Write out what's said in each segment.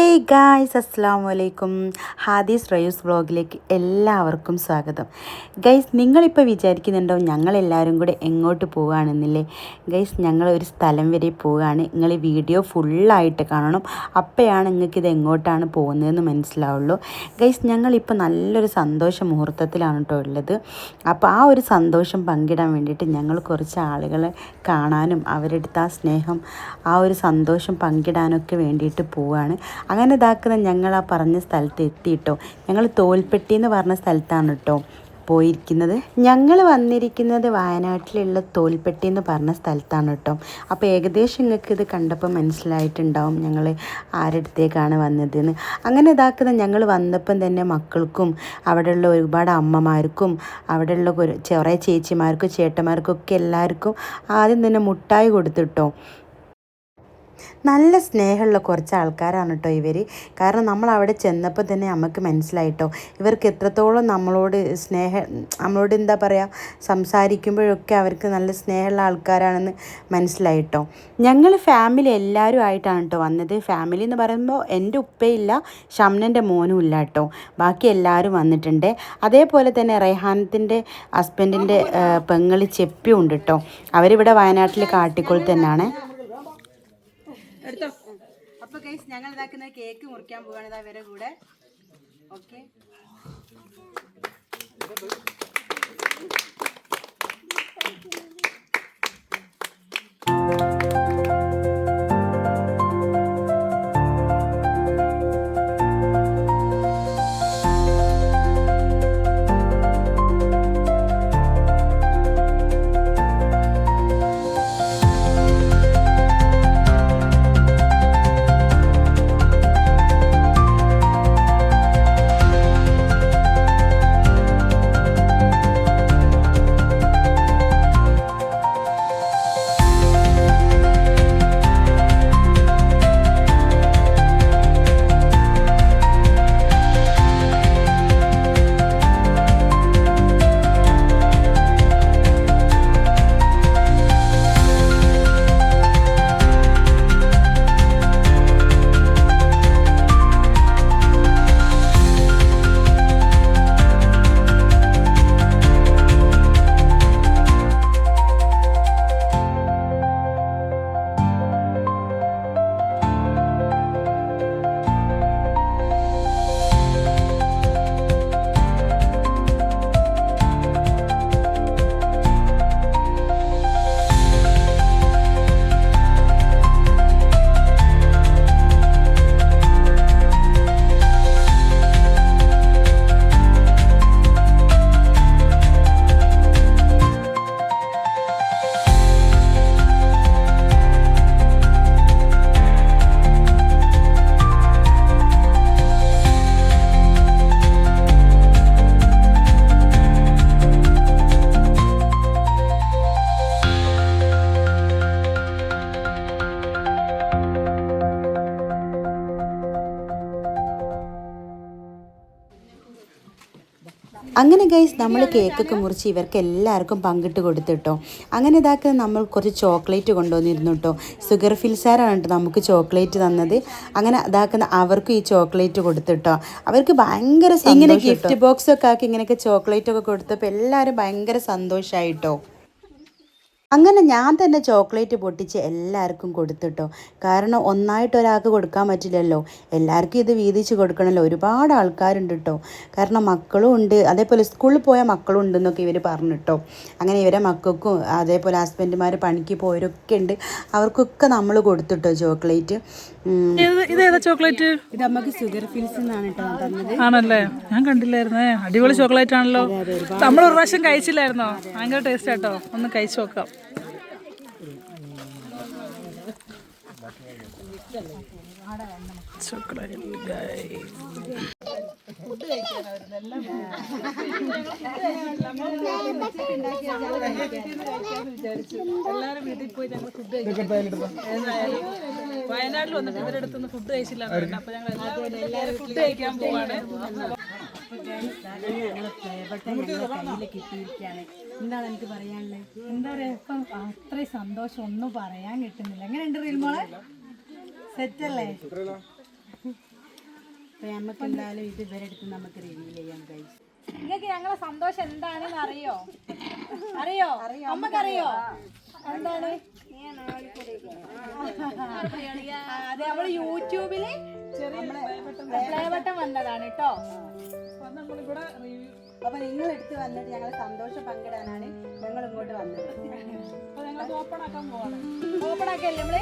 Hey guys, അസ്സലാമു അലൈക്കും. ഹാദീസ് റയൂസ് വ്ളോഗിലേക്ക് എല്ലാവർക്കും സ്വാഗതം. ഗൈസ്, നിങ്ങളിപ്പോൾ വിചാരിക്കുന്നുണ്ടോ ഞങ്ങളെല്ലാവരും കൂടെ എങ്ങോട്ട് പോവുകയാണെന്നില്ലേ? ഗൈസ്, ഞങ്ങളൊരു സ്ഥലം വരെ പോവുകയാണ്. നിങ്ങൾ ഈ വീഡിയോ ഫുള്ളായിട്ട് കാണണം, അപ്പോഴാണ് നിങ്ങൾക്കിത് എങ്ങോട്ടാണ് പോകുന്നതെന്ന് മനസ്സിലാവുള്ളൂ. ഗൈസ്, ഞങ്ങളിപ്പോൾ നല്ലൊരു സന്തോഷ മുഹൂർത്തത്തിലാണ് കേട്ടോ ഉള്ളത്. അപ്പോൾ ആ ഒരു സന്തോഷം പങ്കിടാൻ വേണ്ടിയിട്ട് ഞങ്ങൾ കുറച്ച് ആളുകളെ കാണാനും അവരെടുത്ത് ആ സ്നേഹം, ആ ഒരു സന്തോഷം പങ്കിടാനൊക്കെ വേണ്ടിയിട്ട് പോവുകയാണ്. അങ്ങനെ ഇതാക്കുന്ന ഞങ്ങൾ ആ പറഞ്ഞ സ്ഥലത്ത് എത്തിയിട്ടോ. ഞങ്ങൾ തോൽപ്പെട്ടി എന്ന് പറഞ്ഞ സ്ഥലത്താണ് കേട്ടോ പോയിരിക്കുന്നത്. ഞങ്ങൾ വന്നിരിക്കുന്നത് വയനാട്ടിലുള്ള തോൽപ്പെട്ടി എന്ന് പറഞ്ഞ സ്ഥലത്താണ് കേട്ടോ. അപ്പോൾ ഏകദേശം നിങ്ങൾക്ക് ഇത് കണ്ടപ്പോൾ മനസ്സിലായിട്ടുണ്ടാവും ഞങ്ങൾ ആരടുത്തേക്കാണ് വന്നതെന്ന്. അങ്ങനെ ഇതാക്കുന്ന ഞങ്ങൾ വന്നപ്പം തന്നെ മക്കൾക്കും അവിടെയുള്ള ഒരുപാട് അമ്മമാർക്കും അവിടെയുള്ള കുറേ ചേച്ചിമാർക്കും ചേട്ടന്മാർക്കും ഒക്കെ എല്ലാവർക്കും ആദ്യം തന്നെ മുട്ടായി കൊടുത്തിട്ടോ. നല്ല സ്നേഹമുള്ള കുറച്ച് ആൾക്കാരാണ് കേട്ടോ ഇവർ. കാരണം നമ്മൾ അവിടെ ചെന്നപ്പോൾ തന്നെ നമുക്ക് മനസ്സിലായിട്ടോ ഇവർക്ക് എത്രത്തോളം നമ്മളോട് നമ്മളോട് എന്താ പറയുക, സംസാരിക്കുമ്പോഴൊക്കെ അവർക്ക് നല്ല സ്നേഹമുള്ള ആൾക്കാരാണെന്ന് മനസ്സിലായിട്ടോ. ഞങ്ങൾ ഫാമിലി എല്ലാവരും ആയിട്ടാണ് കേട്ടോ വന്നത്. ഫാമിലി എന്ന് പറയുമ്പോൾ എൻ്റെ ഉപ്പയില്ല, ഷംനൻ്റെ മോനും ഇല്ല കേട്ടോ. ബാക്കി എല്ലാവരും വന്നിട്ടുണ്ട്. അതേപോലെ തന്നെ റൈഹാനത്തിൻ്റെ ഹസ്ബൻഡിൻ്റെ പെങ്ങൾ ചെപ്പിയും ഉണ്ട് കേട്ടോ. അവരിവിടെ വയനാട്ടിൽ കാട്ടിക്കുൾ തന്നെയാണ്. എടുത്തോ. അപ്പോൾ ഗൈസ്, ഞങ്ങൾ ഇതാക്കുന്ന കേക്ക് മുറിക്കാൻ പോവുകയാണ് ഇതാ ഇവരെ കൂടെ. ഓക്കെ, അങ്ങനെ ഗൈസ്, നമ്മൾ കേക്കൊക്കെ മുറിച്ച് ഇവർക്ക് എല്ലാവർക്കും പങ്കിട്ട് കൊടുത്തിട്ടോ. അങ്ങനെ ഇതാക്കുക നമ്മൾ കുറച്ച് ചോക്ലേറ്റ് കൊണ്ടുവന്നിരുന്നു കേട്ടോ. സുഗർ ഫിൽസാറാണ് കേട്ടോ നമുക്ക് ചോക്ലേറ്റ് തന്നത്. അങ്ങനെ ഇതാക്കുന്ന അവർക്കും ഈ ചോക്ലേറ്റ് കൊടുത്തിട്ടോ. അവർക്ക് ഭയങ്കര ഇങ്ങനെ ഗിഫ്റ്റ് ബോക്സൊക്കെ ആക്കി ഇങ്ങനെയൊക്കെ ചോക്ലേറ്റൊക്കെ കൊടുത്തപ്പോൾ എല്ലാവരും ഭയങ്കര സന്തോഷമായിട്ടോ. അങ്ങനെ ഞാൻ തന്നെ ചോക്ലേറ്റ് പൊട്ടിച്ച് എല്ലാവർക്കും കൊടുത്തിട്ടോ. കാരണം ഒന്നായിട്ട് ഒരാൾക്ക് കൊടുക്കാൻ പറ്റില്ലല്ലോ, എല്ലാവർക്കും ഇത് വീതിച്ച് കൊടുക്കണമല്ലോ. ഒരുപാട് ആൾക്കാരുണ്ട് കേട്ടോ. കാരണം മക്കളും ഉണ്ട്, അതേപോലെ സ്കൂളിൽ പോയ മക്കളും ഉണ്ടെന്നൊക്കെ ഇവർ പറഞ്ഞിട്ടോ. അങ്ങനെ ഇവരെ മക്കൾക്കും അതേപോലെ ഹസ്ബൻഡുമാർ പണിക്ക് പോയവരൊക്കെ ഉണ്ട്, അവർക്കൊക്കെ നമ്മൾ കൊടുത്തിട്ടോ ചോക്ലേറ്റ്. ഇതേതാ ചോക്ലേറ്റ്? ഇത് നമുക്ക് സുഗർ ഫിൽസ് എന്നാണ് കേട്ടോ തന്നത്. ആണല്ലേ, ഞാൻ കണ്ടില്ലായിരുന്നേ. അടിപൊളി ചോക്ലേറ്റ് ആണല്ലോ. നമ്മൾ ഒരു പ്രാവശ്യം കഴിച്ചില്ലായിരുന്നോ? ഭയങ്കര ടേസ്റ്റ് ആട്ടോ, ഒന്ന് കഴിച്ചു നോക്കാം. എല്ലാരും വീട്ടിൽ പോയി ഞങ്ങൾ ഫുഡ് കഴിച്ചു. വയനാട്ടിൽ വന്നിട്ട് ഇവരുടെ അടുത്തുനിന്ന് ഫുഡ് കഴിച്ചില്ല. അപ്പൊ ഞങ്ങൾ എല്ലാവരും ഫുഡ് കഴിക്കാൻ പോവാണ്. എന്താണ് എനിക്ക് പറയാനുള്ളത്? എന്താ പറയാ, ഇപ്പം അത്രയും സന്തോഷം ഒന്നും പറയാൻ കിട്ടുന്നില്ല. എങ്ങനെയുണ്ട് റീൽ മോളെ? സെറ്റല്ലേ? നമുക്ക് എന്തായാലും ഇത് ഇവരെടുത്ത് നമുക്ക് റിവീൽ ചെയ്യാം ഗൈസ്. നിങ്ങൾക്ക് ഞങ്ങളെ സന്തോഷം എന്താണെന്ന് അറിയോ? അറിയോ? നമുക്കറിയോ എന്താണ്? അതെ, നമ്മള് യൂട്യൂബില് പ്ലേവട്ടം വന്നതാണ് കേട്ടോ. അപ്പൊ നിങ്ങൾ എടുത്ത് വന്നിട്ട് ഞങ്ങളെ സന്തോഷം പങ്കിടാനാണ് ഞങ്ങൾ ഇങ്ങോട്ട് വന്നത്. ഓപ്പൺ ആക്കാൻ പോവാണ്. ഓപ്പൺ ആക്കല്ലേ നമ്മള്?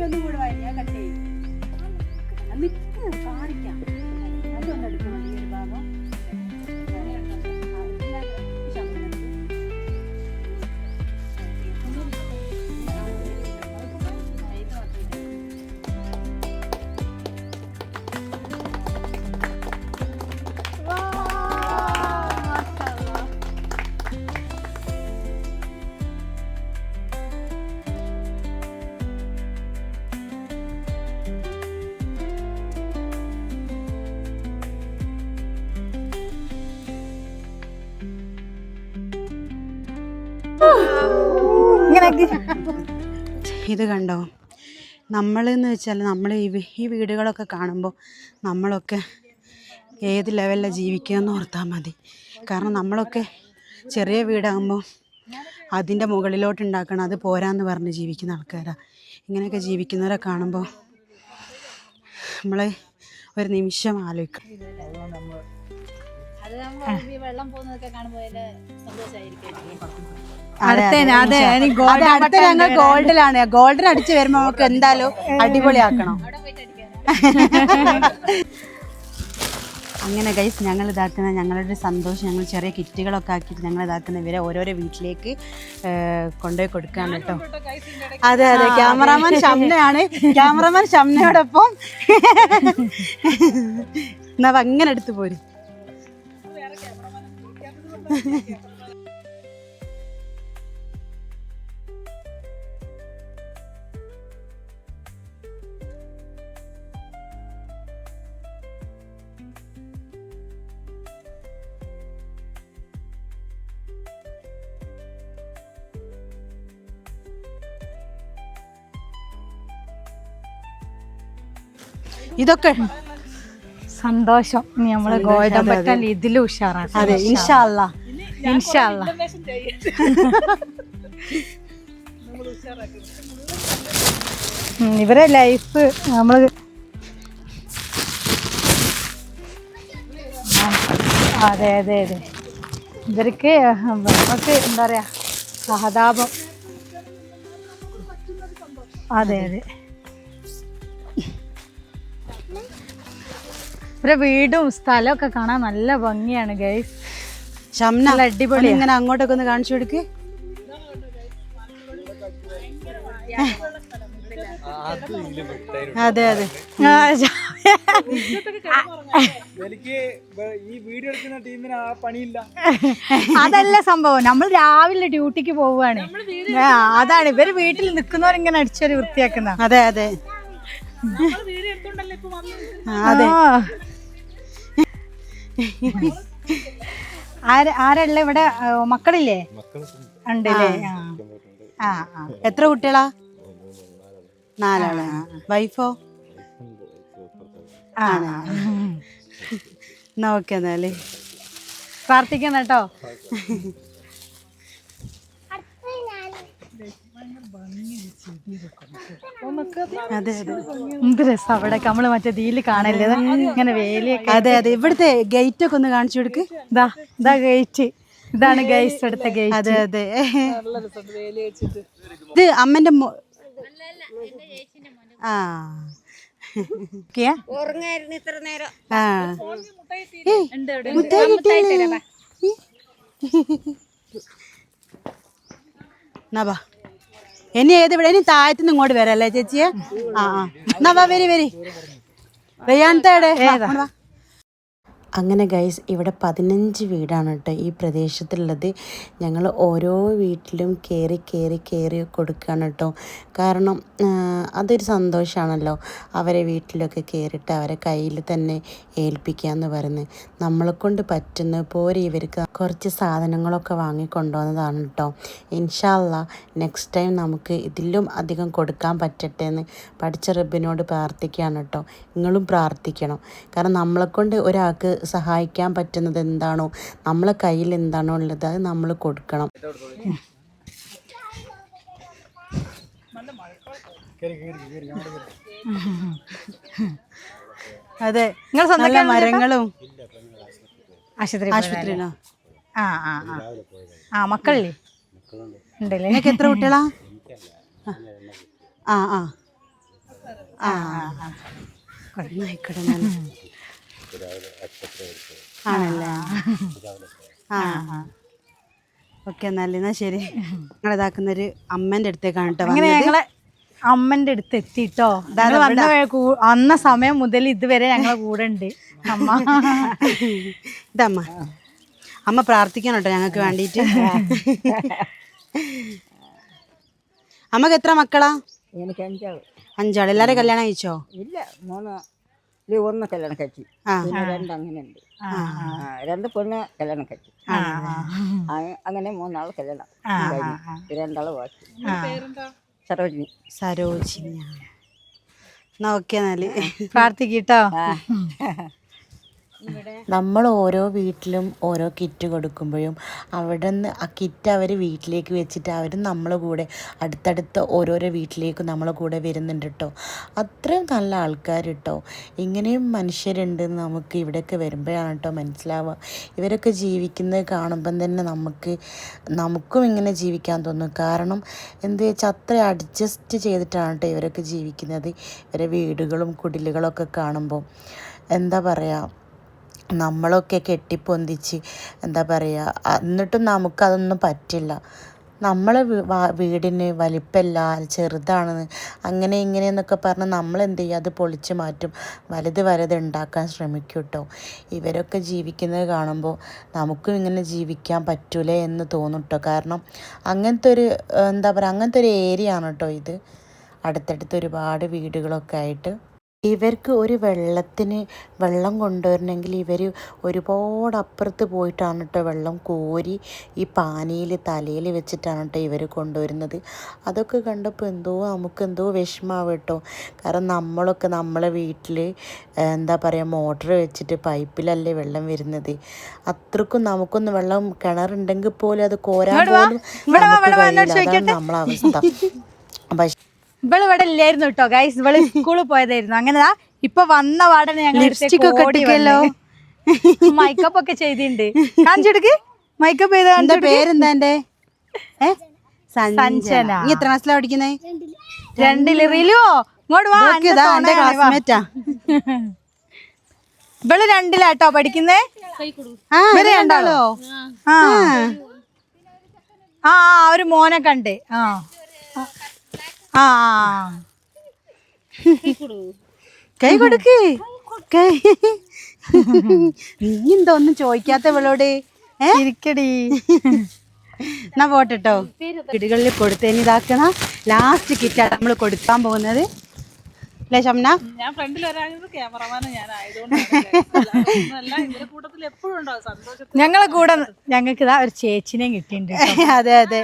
ഒന്നും കൂടെ വായി, ഞാൻ കട്ട് ചെയ്യും. നിക്ക് കാണിക്കാം. അതൊന്നും എടുക്കണം ഈ ഒരു ഭാഗം. ഇത് കണ്ടോ, നമ്മളെന്ന് വെച്ചാൽ നമ്മൾ ഈ വീടുകളൊക്കെ കാണുമ്പോൾ നമ്മളൊക്കെ ഏത് ലെവലിലാണ് ജീവിക്കുകയെന്ന് ഓർത്താൽ മതി. കാരണം നമ്മളൊക്കെ ചെറിയ വീടാകുമ്പോൾ അതിൻ്റെ മുകളിലോട്ട് ഉണ്ടാക്കണം, അത് പോരാന്ന് പറഞ്ഞ് ജീവിക്കുന്ന ആൾക്കാരാണ്. ഇങ്ങനെയൊക്കെ ജീവിക്കുന്നവരെ കാണുമ്പോൾ നമ്മൾ ഒരു നിമിഷം ആലോചിക്കും. വെള്ളം പോകുന്നതൊക്കെ കാണുമ്പോൾ സന്തോഷമായിരിക്കും. അടുത്ത ഞങ്ങൾ ഗോൾഡിലാണ്. ഗോൾഡിൽ അടിച്ച് വരുമ്പോൾ നമുക്ക് എന്തായാലും അടിപൊളിയാക്കണം. അങ്ങനെ ഗൈസ് ഞങ്ങൾ ഇതാക്കുന്ന ഞങ്ങളുടെ സന്തോഷം, ഞങ്ങൾ ചെറിയ കിറ്റുകളൊക്കെ ആക്കിയിട്ട് ഞങ്ങൾ ഇതാക്കുന്ന ഇവരെ ഓരോരോ വീട്ടിലേക്ക് കൊണ്ടുപോയി കൊടുക്കുകയാണ് കേട്ടോ. അതെ അതെ, ക്യാമറാമാൻ ഷംനയാണ്. ക്യാമറാമാൻ ഷംനയോടൊപ്പം എന്നാ അങ്ങനെ എടുത്തു പോരും. ഇതൊക്കെ സന്തോഷം. ഇനി നമ്മള് ഗോൾഡൻ ബട്ടൺ ഇതിലും ഉഷാറാണ്. അതെ, ഇൻഷാ അല്ലാഹ്. ഇൻഷാ അല്ലാഹ്. ഇവരെ ലൈഫ് നമ്മള് അതെ അതെ അതെ ഇവർക്ക് നമുക്ക് എന്താ പറയാ സഹതാപം. അതെ അതെ, ഇവരെ വീടും സ്ഥലമൊക്കെ കാണാൻ നല്ല ഭംഗിയാണ് ഗൈസ്. ഷംന അടിപൊളി. ഇങ്ങനെ അങ്ങോട്ടൊക്കെ ഒന്ന് കാണിച്ചു കൊടുക്ക്. അതെ അതെ, അതല്ല സംഭവം. നമ്മൾ രാവിലെ ഡ്യൂട്ടിക്ക് പോവുകയാണ്. അതാണ് ഇവര് വീട്ടിൽ നിൽക്കുന്നവരിങ്ങനെ അടിച്ചൊരു വൃത്തിയാക്കുന്ന. അതെ അതെ അതെ. ആരല്ല ഇവിടെ മക്കളില്ലേ? ഉണ്ടല്ലേ? ആ ആ. എത്ര കുട്ടികളാ? 4 ആള്. വൈഫോ? എന്നാ ഓക്കെ, എന്നാല് പ്രാർത്ഥിക്കുന്ന കേട്ടോ. അതെ അതെ, എന്ത് രസം അവിടെ നമ്മള് മറ്റേ തീല് കാണല്ലേ ഇങ്ങനെ വേലിയൊക്കെ. അതെ അതെ, ഇവിടുത്തെ ഗേറ്റ് ഒക്കെ ഒന്ന് കാണിച്ചു കൊടുക്ക്. ഇതാ ഗേറ്റ്. ഇതാണ് ഗൈസ് എടുത്ത ഗേറ്റ്. അതെ അതെ, ഇത് അമ്മന്റെ ആ നവാ ഇനി ഏത് ഇവിടെ ഇനി താഴത്തുനിന്ന് ഇങ്ങോട്ട് വരല്ലേ ചേച്ചിയെ? ആ ആ, നവാ വരി വരി. റയാൻത്തേടെ അങ്ങനെ ഗൈസ് ഇവിടെ 15 വീടാണ് കേട്ടോ ഈ പ്രദേശത്തുള്ളത്. ഞങ്ങൾ ഓരോ വീട്ടിലും കയറി കൊടുക്കുകയാണ് കേട്ടോ. കാരണം അതൊരു സന്തോഷമാണല്ലോ, അവരെ വീട്ടിലൊക്കെ കയറിയിട്ട് അവരെ കയ്യിൽ തന്നെ ഏൽപ്പിക്കുക എന്ന് പറയുന്നത്. നമ്മളെക്കൊണ്ട് പറ്റുന്ന പോലെ ഇവർക്ക് കുറച്ച് സാധനങ്ങളൊക്കെ വാങ്ങിക്കൊണ്ടുവന്നതാണ് കേട്ടോ. ഇൻഷാ അല്ലാ നെക്സ്റ്റ് ടൈം നമുക്ക് ഇതിലും അധികം കൊടുക്കാൻ പറ്റട്ടെ എന്ന് പഠിച്ച റബ്ബിനോട് പ്രാർത്ഥിക്കുകയാണ് കേട്ടോ. നിങ്ങളും പ്രാർത്ഥിക്കണം. കാരണം നമ്മളെക്കൊണ്ട് ഒരാൾക്ക് സഹായിക്കാൻ പറ്റുന്നത് എന്താണോ, നമ്മളെ കയ്യിൽ എന്താണോ ഉള്ളത് അത് നമ്മൾ കൊടുക്കണം. അതെ, നിങ്ങൾ സ്വന്തം മരങ്ങളും ആശുപത്രിയിലോ? മക്കളില്ലേ? ഉണ്ടല്ലേ? നിങ്ങൾക്ക് എത്ര കുട്ടികളാ? ആണല്ലേ? ഓക്കെ, എന്നാ ശരി. ഞങ്ങളിതാക്കുന്നൊരു അമ്മേൻ്റെ അടുത്തേക്കാണ് കേട്ടോ. അങ്ങനെ ഞങ്ങളെ അമ്മന്റെ അടുത്ത് എത്തിട്ടോ. അന്ന സമയം മുതൽ ഇതുവരെ ഞങ്ങളെ കൂടെ ഉണ്ട് അമ്മ. ഇതമ്മ, അമ്മ പ്രാർത്ഥിക്കണം കേട്ടോ ഞങ്ങൾക്ക് വേണ്ടിയിട്ട്. അമ്മക്ക് എത്ര മക്കളാ? എനിക്ക് 5 ആള്. 5 ആൾ. എല്ലാവരും കല്യാണം കഴിച്ചോ? ഇല്ല, 3 ഒന്ന് കല്യാണം കഴിച്ചു, പിന്നെ 2 അങ്ങനെ ഉണ്ട്. 2 പെണ്ണ് കല്യാണം കഴിച്ചു, അങ്ങനെ 3 ആള് കല്യാണം കഴിഞ്ഞു, 2 ആള് ബാക്കി. സരോജിനി. എന്നാ ഓക്കെ, എന്നാല് പ്രാർത്ഥിക്കട്ടോ. നമ്മൾ ഓരോ വീട്ടിലും ഓരോ കിറ്റ് കൊടുക്കുമ്പോഴും അവിടെ നിന്ന് ആ കിറ്റ് അവർ വീട്ടിലേക്ക് വെച്ചിട്ട് അവർ നമ്മളെ കൂടെ അടുത്തടുത്ത ഓരോരോ വീട്ടിലേക്കും നമ്മളെ കൂടെ വരുന്നുണ്ട് കേട്ടോ. അത്രയും നല്ല ആൾക്കാർ കേട്ടോ. ഇങ്ങനെയും മനുഷ്യരുണ്ടെന്ന് നമുക്ക് ഇവിടെയൊക്കെ വരുമ്പോഴാണ് കേട്ടോ മനസ്സിലാവുക. ഇവരൊക്കെ ജീവിക്കുന്നത് കാണുമ്പം തന്നെ നമുക്കും ഇങ്ങനെ ജീവിക്കാൻ തോന്നും. കാരണം എന്ത് വെച്ചാൽ അത്ര അഡ്ജസ്റ്റ് ചെയ്തിട്ടാണ് കേട്ടോ ഇവരൊക്കെ ജീവിക്കുന്നത്. ഇവരെ വീടുകളും കുടിലുകളൊക്കെ കാണുമ്പോൾ എന്താ പറയുക, നമ്മളൊക്കെ കെട്ടിപ്പൊന്തിച്ച് എന്താ പറയുക, എന്നിട്ടും നമുക്കതൊന്നും പറ്റില്ല. നമ്മളെ വീടിന് വലിപ്പമില്ല, ചെറുതാണെന്ന് അങ്ങനെ ഇങ്ങനെയെന്നൊക്കെ പറഞ്ഞ് നമ്മളെന്ത് ചെയ്യും, അത് പൊളിച്ച് മാറ്റും, വലുത് ഉണ്ടാക്കാൻ ശ്രമിക്കും കേട്ടോ. ഇവരൊക്കെ ജീവിക്കുന്നത് കാണുമ്പോൾ നമുക്കും ഇങ്ങനെ ജീവിക്കാൻ പറ്റൂലേ എന്ന് തോന്നും കേട്ടോ. കാരണം അങ്ങനത്തെ ഒരു എന്താ പറയുക, അങ്ങനത്തെ ഒരു ഏരിയ ആണ് കേട്ടോ ഇത്. അടുത്തടുത്ത് ഒരുപാട് വീടുകളൊക്കെ ആയിട്ട് ഇവർക്ക് ഒരു വെള്ളം കൊണ്ടുവരണമെങ്കിൽ ഇവർ ഒരുപാട് അപ്പുറത്ത് പോയിട്ടാണ് കേട്ടോ വെള്ളം കോരി ഈ പാനിയിൽ തലയിൽ വെച്ചിട്ടാണ് കേട്ടോ ഇവർ കൊണ്ടുവരുന്നത്. അതൊക്കെ കണ്ടപ്പോൾ നമുക്കെന്തോ വിഷമാവും കേട്ടോ. കാരണം നമ്മളൊക്കെ നമ്മളെ വീട്ടിൽ എന്താ പറയുക, മോട്ടർ വെച്ചിട്ട് പൈപ്പിലല്ലേ വെള്ളം വരുന്നത്. അത്രക്കും നമുക്കൊന്ന് വെള്ളം കിണറുണ്ടെങ്കിൽ പോലും അത് കോരാൻ പോലും നമുക്ക് കഴിയില്ല. അതാണ് നമ്മളെ അവസ്ഥ. പക്ഷേ ഇവള് ഇവിടെ ഇല്ലായിരുന്നു കേട്ടോ ഗൈസ്, ഇവള് സ്കൂളിൽ പോയതായിരുന്നു. അങ്ങനെ ഇപ്പൊ വന്ന പാടനെ ഞങ്ങൾ മൈക്കപ്പ് ഒക്കെ ചെയ്തിട്ടുണ്ട്. കാണിച്ചെടുക്ക്, മൈക്കപ്പ് ചെയ്ത പേരെന്താ? എന്റെ സഞ്ജന. നീ എത്ര ക്ലാസ്സിലാ പഠിക്കുന്നേ? 2 റിലുവോ ഇങ്ങോട്ട് വാ. ഇവള് 2 പഠിക്കുന്നേ. ഇവര് രണ്ടാളോ? ഒരു മോനെ കണ്ട്. കൈ കൊടുക്ക്. നീ എന്താ ഒന്നും ചോദിക്കാത്തവളോട്? ഇരിക്കടി. എന്നാ പോട്ടോ. വീടുകളിൽ കൊടുത്തതിന് ഇതാക്കണ ലാസ്റ്റ് കിറ്റാണ് നമ്മൾ കൊടുക്കാൻ പോകുന്നത്. അല്ലേ ഷംന? ഞാൻ ഫ്രണ്ടിൽ വരാഞ്ഞത് ക്യാമറമാനെ ഞങ്ങളെ കൂടെ ഞങ്ങൾക്ക് ഇതാ ഒരു ചേച്ചിനെയും കിട്ടിയിട്ടുണ്ട്. അതെ അതെ,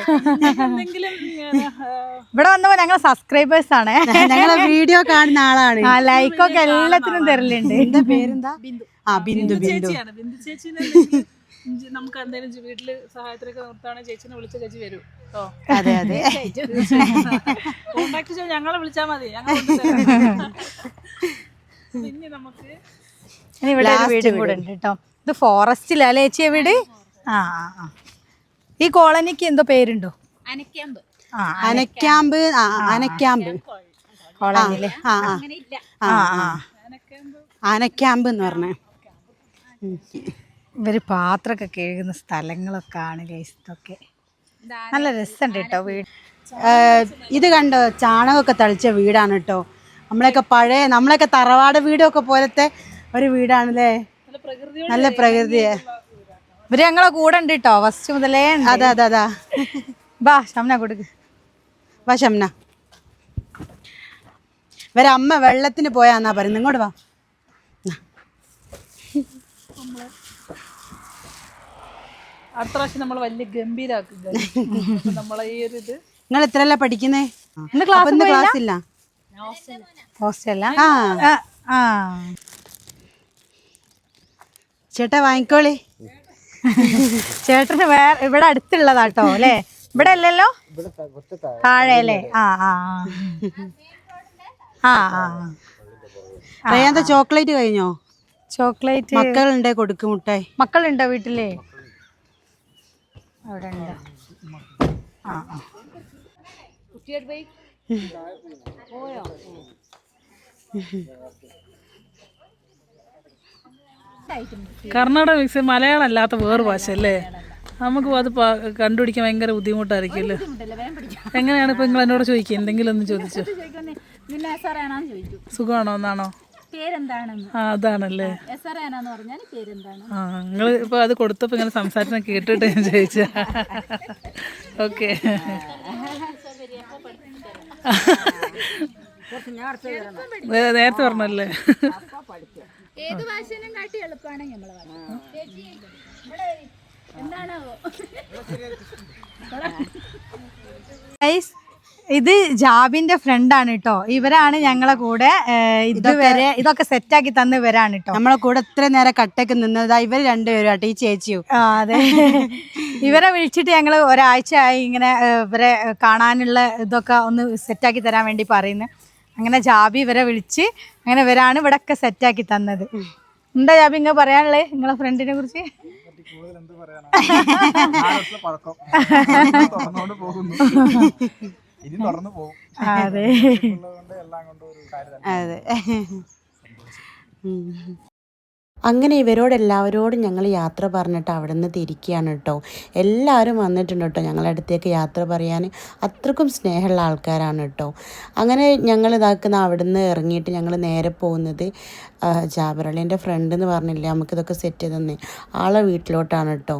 ഇവിടെ വന്നപ്പോ ഞങ്ങൾ സബ്സ്ക്രൈബേഴ്സ് ആണ്. ഞങ്ങളെ വീഡിയോ കാണുന്ന ആളാണ്. ലൈക്കൊക്കെ എല്ലാത്തിനും തരലുണ്ട്. എന്റെ പേരെന്താ? ബിന്ദു. ചേച്ചിയാണ്. ബിന്ദു ചേച്ചിനെ നമുക്ക് എന്തെങ്കിലും വീട്ടില് സഹായത്തിനൊക്കെ നിർത്താണെങ്കിൽ ചേച്ചിനെ വിളിച്ച ചേച്ചി വരും. അതെ അതെ, കോണ്ടാക്ട് ചെയ്ത് ഞങ്ങളെ വിളിച്ചാൽ മതി. പിന്നെ നമുക്ക് ഇനി ഇവിടെ ഒരു വീടും കൂടെ ഉണ്ട് കേട്ടോ. ഇത് ഫോറസ്റ്റിലല്ലേ ചേച്ചിയെ വീട്? ഈ കോളനിക്ക് എന്തോ പേരുണ്ടോ? അനക്യാമ്പ് കോളനിയില് ആനക്യാമ്പ് എന്ന് പറഞ്ഞ ഇവര് പാത്രമൊക്കെ കഴുകുന്ന സ്ഥലങ്ങളൊക്കെ ആണ് ഗൈസൊക്കെ. നല്ല രസമുണ്ട് കേട്ടോ വീട്. ഇത് കണ്ടോ, ചാണകമൊക്കെ തളിച്ച വീടാണ് കേട്ടോ. നമ്മളെയൊക്കെ തറവാട് വീടൊക്കെ പോലത്തെ ഒരു വീടാണല്ലേ. നല്ല പ്രകൃതിയെ ഇവര് ഞങ്ങളെ കൂടെ ഉണ്ട് കേട്ടോ ഫസ്റ്റ് മുതലേ ഉണ്ട്. അതാ അതാ അതാ ബാ ഷംന കൊടുക്ക്. വാ ഷംന. ഇവരെ അമ്മ വെള്ളത്തിന് പോയാന്നാ പറയുന്നത്. ഇങ്ങോട്ട് വാ. അടുത്ത പ്രാവശ്യം നമ്മൾ വലിയ ഗംഭീരാക്കുക നമ്മളെ ഈ ഒരു ഇത്. നിങ്ങൾ എത്രയല്ല പഠിക്കുന്നേ? ഇന്ന് ക്ലാസ് ഇല്ല. ഹോസ്റ്റലാ? ആ ചേട്ടാ വാങ്ങിക്കോളി. ചേട്ടന് വേറെ ഇവിടെ അടുത്തുള്ളതാട്ടോ അല്ലേ? ഇവിടെ അല്ലല്ലോ, താഴെ അല്ലേ? ആ ആ ആ ആ റയാന്ത ചോക്ലേറ്റ് കഴിഞ്ഞോ? ചോക്ലേറ്റ് മക്കളുണ്ടേ കൊടുക്ക് മുട്ടായി. മക്കളുണ്ടോ വീട്ടില്? അവിടെ ഉണ്ട്. ആ ആ കർണാടക മിക്സ് മലയാളം അല്ലാത്ത വേറെ ഭാഷ അല്ലേ? നമുക്ക് അത് കണ്ടുപിടിക്കാൻ ഭയങ്കര ബുദ്ധിമുട്ടായിരിക്കുമല്ലോ. എങ്ങനെയാണ് ഇപ്പൊ നിങ്ങൾ എന്നോട് ചോദിക്കുക? എന്തെങ്കിലും ഒന്ന് ചോദിച്ചോ. സുഖമാണോ എന്നാണോ? ആ അതാണല്ലേ. ആ നിങ്ങൾ ഇപ്പൊ അത് കൊടുത്തപ്പോ ഇങ്ങനെ സംസാരിക്കാൻ കേട്ടിട്ട് ഞാൻ ചോദിച്ച. ഓക്കെ നേരത്തെ പറഞ്ഞല്ലേ. ഇത് ജാബിന്റെ ഫ്രണ്ടാണ് കേട്ടോ. ഇവരാണ് ഞങ്ങളെ കൂടെ ഇതുവരെ ഇതൊക്കെ സെറ്റാക്കി തന്ന ഇവരാണ് കേട്ടോ. നമ്മളെ കൂടെ ഇത്ര നേരം കട്ടൊക്കെ നിന്നതാ ഇവർ രണ്ടുപേരും ആട്ടെ, ഈ ചേച്ചിയും. അതെ, ഇവരെ വിളിച്ചിട്ട് ഞങ്ങൾ ഒരാഴ്ച ആയി ഇങ്ങനെ ഇവരെ കാണാനുള്ള ഇതൊക്കെ ഒന്ന് സെറ്റാക്കി തരാൻ വേണ്ടി പറയുന്നു. അങ്ങനെ ജാബി ഇവരെ വിളിച്ച് അങ്ങനെ ഇവരാണ് ഇവിടെ ഒക്കെ സെറ്റാക്കി തന്നത്. എന്താ ജാബി ഇങ്ങനെ പറയാനുള്ളത് നിങ്ങളെ ഫ്രണ്ടിനെ കുറിച്ച്? അതെ അതെ. അങ്ങനെ ഇവരോടെല്ലാവരോടും ഞങ്ങൾ യാത്ര പറഞ്ഞിട്ട് അവിടെ നിന്ന് തിരിക്കുകയാണ് കേട്ടോ. എല്ലാവരും വന്നിട്ടുണ്ട് കേട്ടോ ഞങ്ങളുടെ അടുത്തേക്ക് യാത്ര പറയാൻ. അത്രക്കും സ്നേഹമുള്ള ആൾക്കാരാണ് കേട്ടോ. അങ്ങനെ ഞങ്ങൾ ഇതാക്കുന്ന അവിടെ നിന്ന് ഇറങ്ങിയിട്ട് ഞങ്ങൾ നേരെ പോകുന്നത് ജാബറളിൻ്റെ ഫ്രണ്ട് എന്ന് പറഞ്ഞില്ലേ നമുക്കിതൊക്കെ സെറ്റ് ചെയ്ത് തന്നെ ആളെ വീട്ടിലോട്ടാണ് കേട്ടോ.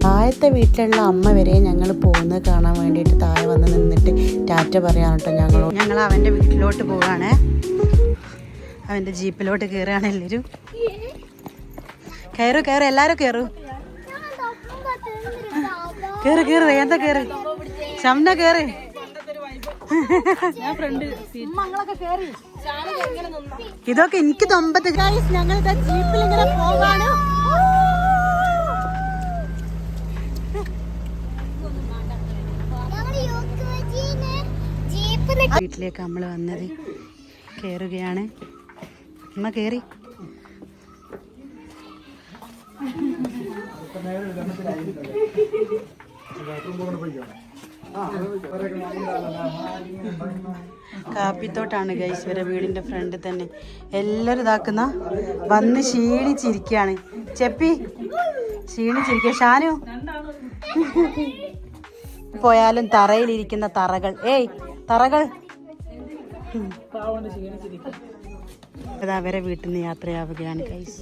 താഴത്തെ വീട്ടിലുള്ള അമ്മ വരെ ഞങ്ങൾ പോകുന്നത് കാണാൻ വേണ്ടിയിട്ട് താഴെ വന്ന് നിന്നിട്ട് ടാറ്റ പറയാൻ കേട്ടോ. ഞങ്ങൾ അവൻ്റെ വീട്ടിലോട്ട് പോവുകയാണ്. അവൻ്റെ ജീപ്പിലോട്ട് കയറുകയാണ് എല്ലാവരും. കയറൂ എല്ലാവരും കയറൂ. കയറ് എന്താ കയറ് ഷംന കയറ്. ഇതൊക്കെ എനിക്ക് തൊമ്പത്ത്. ഞങ്ങൾ ജീപ്പിൽ ഇങ്ങനെ പോവാണ്. വീട്ടിലേക്ക് നമ്മൾ വന്നത് കയറുകയാണ്. അമ്മ കയറി. കാപ്പിത്തോട്ടാണ് ഗൈസ് ഇവരെ വീടിൻ്റെ ഫ്രണ്ടിൽ തന്നെ. എല്ലാവരും ഇതാക്കുന്ന വന്ന് ക്ഷീണിച്ചിരിക്കുകയാണ്. ചെപ്പി ക്ഷീണിച്ചിരിക്കുക. ഷാനു പോയാലും തറയിലിരിക്കുന്ന തറകൾ തറകൾ അത് അവരെ വീട്ടിൽ നിന്ന് യാത്രയാവുകയാണ് ഗൈസ്.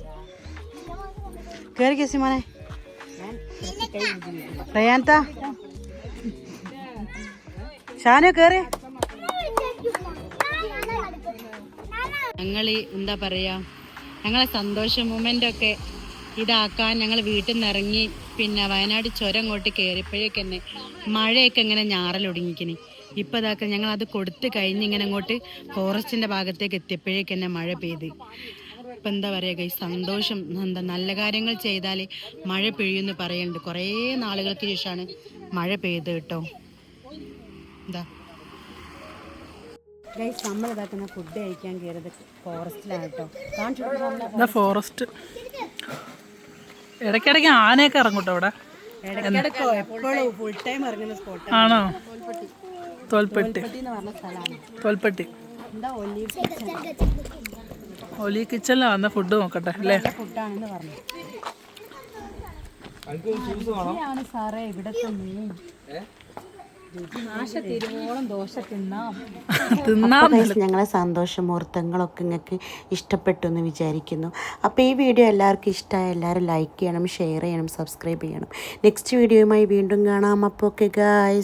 കയറി കേസി മോനെ. റയാൻത ഷാനു കയറി. ഞങ്ങൾ എന്താ പറയാ ഞങ്ങളെ സന്തോഷ മൊമെൻ്റൊക്കെ ഇതാക്കാൻ ഞങ്ങൾ വീട്ടിൽ നിന്ന് ഇറങ്ങി. പിന്നെ വയനാട് ചുരം അങ്ങോട്ട് കയറിയപ്പോഴേക്ക് തന്നെ മഴയൊക്കെ ഇങ്ങനെ ഞാറലൊടുങ്ങിക്കണേ. ഇപ്പം ഇതാക്കുക ഞങ്ങൾ അത് കൊടുത്ത് കഴിഞ്ഞ് ഇങ്ങനെ അങ്ങോട്ട് ഫോറസ്റ്റിൻ്റെ ഭാഗത്തേക്ക് എത്തിയപ്പോഴേക്ക് തന്നെ മഴ പെയ്ത്. ഇപ്പം എന്താ പറയുക ഈ സന്തോഷം. എന്താ നല്ല കാര്യങ്ങൾ ചെയ്താൽ മഴ പെയ്യുമെന്ന് പറയുന്നുണ്ട്. കുറേ നാളുകൾക്ക് ശേഷമാണ് മഴ പെയ്ത് കേട്ടോ. എന്താ ഗൈസ് നമ്മൾ ഇതാക്കുന്ന ഫുഡ് കഴിക്കാൻ കയറിയത് ഫോറസ്റ്റിലാണ് കേട്ടോ. ഫോറസ്റ്റ് ഇടയ്ക്കിടയ്ക്ക് ആനയൊക്കെ ഇറങ്ങൂട്ടോ അവിടെ. ആണോ? തോൽപ്പെട്ടി. തോൽപ്പെട്ടി ഒലി കിച്ചണിലാണ് വന്ന ഫുഡ് നോക്കട്ടെ അല്ലേ? സാറേ ഇവിടത്തെ മീൻ ഞങ്ങളെ സന്തോഷ മുഹൂർത്തങ്ങളൊക്കെ നിങ്ങൾക്ക് ഇഷ്ടപ്പെട്ടു എന്ന് വിചാരിക്കുന്നു. അപ്പോൾ ഈ വീഡിയോ എല്ലാവർക്കും ഇഷ്ടമായ എല്ലാവരും ലൈക്ക് ചെയ്യണം, ഷെയർ ചെയ്യണം, സബ്സ്ക്രൈബ് ചെയ്യണം. നെക്സ്റ്റ് വീഡിയോയുമായി വീണ്ടും കാണാം. അപ്പോൾ ഓക്കെ ഗായ്സ്.